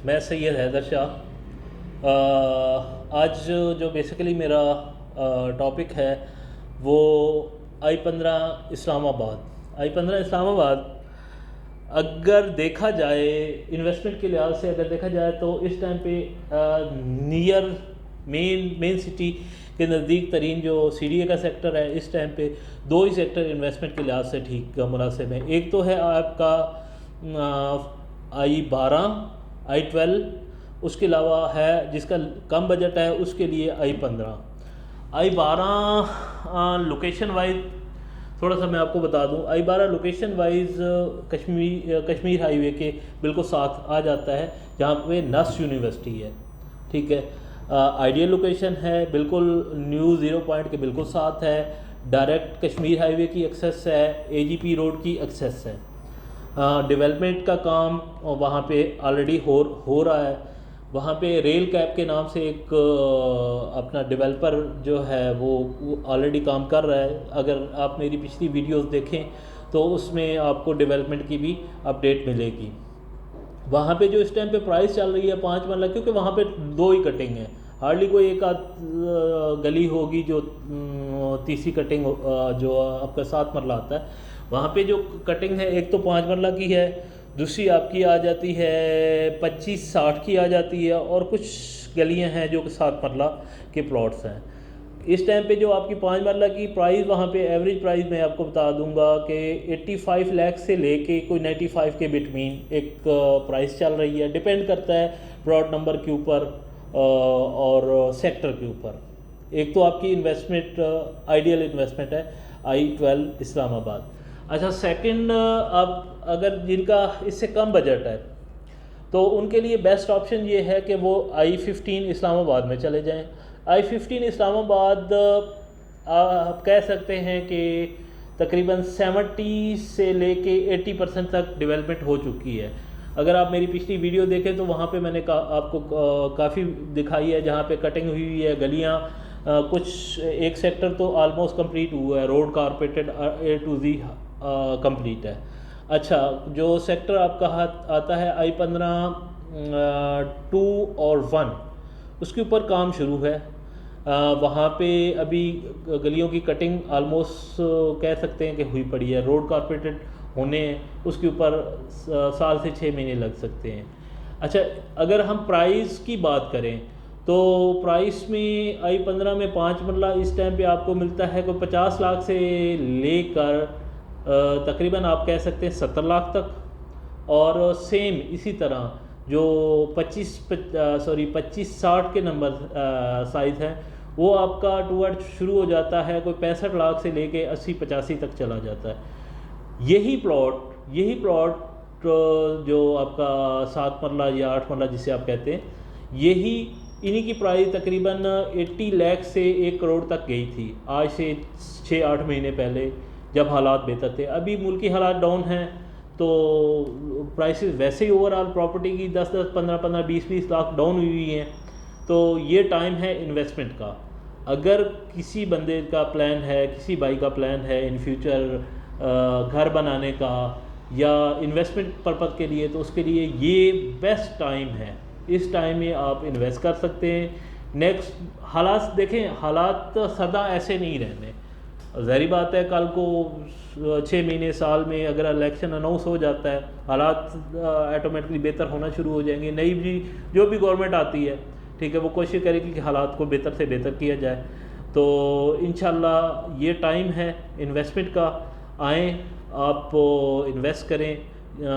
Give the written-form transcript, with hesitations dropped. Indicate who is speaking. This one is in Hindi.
Speaker 1: मैं सैयद हैदर शाह। आज जो बेसिकली मेरा टॉपिक है वो I-15 इस्लामाबाद। I-15 इस्लामाबाद अगर देखा जाए इन्वेस्टमेंट के लिहाज से, अगर देखा जाए तो इस टाइम पे नियर मेन सिटी के नज़दीक तरीन जो CDA का सेक्टर है, इस टाइम पे दो ही सेक्टर इन्वेस्टमेंट के लिहाज से ठीक मुनासिब है। एक तो है आपका I-12, I-12, उसके अलावा है जिसका कम बजट है उसके लिए I-15। I-12 लोकेशन वाइज थोड़ा सा मैं आपको बता दूं, I-12 location wise Kashmir highway के बिल्कुल साथ आ जाता है, जहाँ पे नस यूनिवर्सिटी है। ठीक है, आइडियल लोकेशन है, बिल्कुल न्यू ज़ीरो पॉइंट के बिल्कुल साथ है, डायरेक्ट कश्मीर हाईवे की एक्सेस है, AGP रोड की एक्सेस है। डेवलपमेंट का काम वहाँ पे ऑलरेडी हो रहा है। वहाँ पे रेल कैप के नाम से एक अपना डेवलपर जो है वो ऑलरेडी काम कर रहा है। अगर आप मेरी पिछली वीडियोस देखें तो उसमें आपको डेवलपमेंट की भी अपडेट मिलेगी। वहाँ पे जो इस टाइम पे प्राइस चल रही है 5 मरला, क्योंकि वहाँ पे दो ही कटिंग है, हार्डली कोई एक आध गली होगी जो तीसरी कटिंग जो आपका 7 मरला आता है। वहाँ पे जो कटिंग है एक तो 5 मरला की है, दूसरी आपकी आ जाती है 25-60 की आ जाती है, और कुछ गलियाँ हैं जो कि 7 मरला के प्लॉट्स हैं। इस टाइम पे जो आपकी 5 मरला की प्राइस, वहाँ पे एवरेज प्राइस मैं आपको बता दूंगा कि 85 लाख से लेके कोई 95 के बिटवीन एक प्राइस चल रही है। डिपेंड करता है प्लॉट नंबर के ऊपर और सेक्टर के ऊपर। एक तो आपकी इन्वेस्टमेंट आइडियल इन्वेस्टमेंट है I-12 इस्लामाबाद। अच्छा, सेकंड, आप अगर जिनका इससे कम बजट है तो उनके लिए बेस्ट ऑप्शन ये है कि वो I-15 इस्लामाबाद में चले जाएं। I-15 इस्लामाबाद आप कह सकते हैं कि तकरीबन 70 से लेके 80% तक डेवलपमेंट हो चुकी है। अगर आप मेरी पिछली वीडियो देखें तो वहाँ पे मैंने आपको काफ़ी दिखाई है जहाँ पे कटिंग हुई है, गलियाँ कुछ एक सेक्टर तो ऑलमोस्ट कंप्लीट हुआ है, road carpeted A to Z complete है। अच्छा, जो सेक्टर आपका आता है I-15 2 और 1, उसके ऊपर काम शुरू है। वहाँ पे अभी गलियों की कटिंग ऑलमोस्ट कह सकते हैं कि हुई पड़ी है, रोड कारपेटेड होने उसके ऊपर साल से 6 महीने लग सकते हैं। अच्छा, अगर हम प्राइस की बात करें तो प्राइस में I-15 में 5 मरला इस टाइम पे आपको मिलता है कोई 50 लाख से लेकर तकरीबन आप कह सकते हैं 70 लाख तक। और सेम इसी तरह जो 25-60 के नंबर साइज़ हैं वो आपका टूवर्ड शुरू हो जाता है कोई 65 लाख से लेके 80-85 तक चला जाता है। यही प्लॉट जो आपका 7 मरला या 8 मरला जिसे आप कहते हैं, यही इन्हीं की प्राइस तकरीबन 80 लाख से 1 करोड़ तक गई थी आज से 6-8 महीने पहले, जब हालात बेहतर थे। अभी मुल्की हालात डाउन हैं तो प्राइसेस वैसे ही ओवरऑल प्रॉपर्टी की 10-10, 15-15, 20-20 लाख डाउन हुई हैं। तो ये टाइम है इन्वेस्टमेंट का। अगर किसी बंदे का प्लान है, किसी भाई का प्लान है इन फ्यूचर घर बनाने का या इन्वेस्टमेंट पर्पज़ के लिए, तो उसके लिए ये बेस्ट टाइम है। इस टाइम में आप इन्वेस्ट कर सकते हैं। नेक्स्ट हालात देखें, हालात सदा ऐसे नहीं रहने। ज़ाहिर बात है कल को 6 महीने साल में अगर इलेक्शन अनाउंस हो जाता है, हालात ऑटोमेटिकली बेहतर होना शुरू हो जाएंगे। नई भी जो भी गवर्नमेंट आती है, ठीक है, वो कोशिश करेगी कि हालात को बेहतर से बेहतर किया जाए। तो इंशाल्लाह ये टाइम है इन्वेस्टमेंट का। आएँ, आप इन्वेस्ट करें।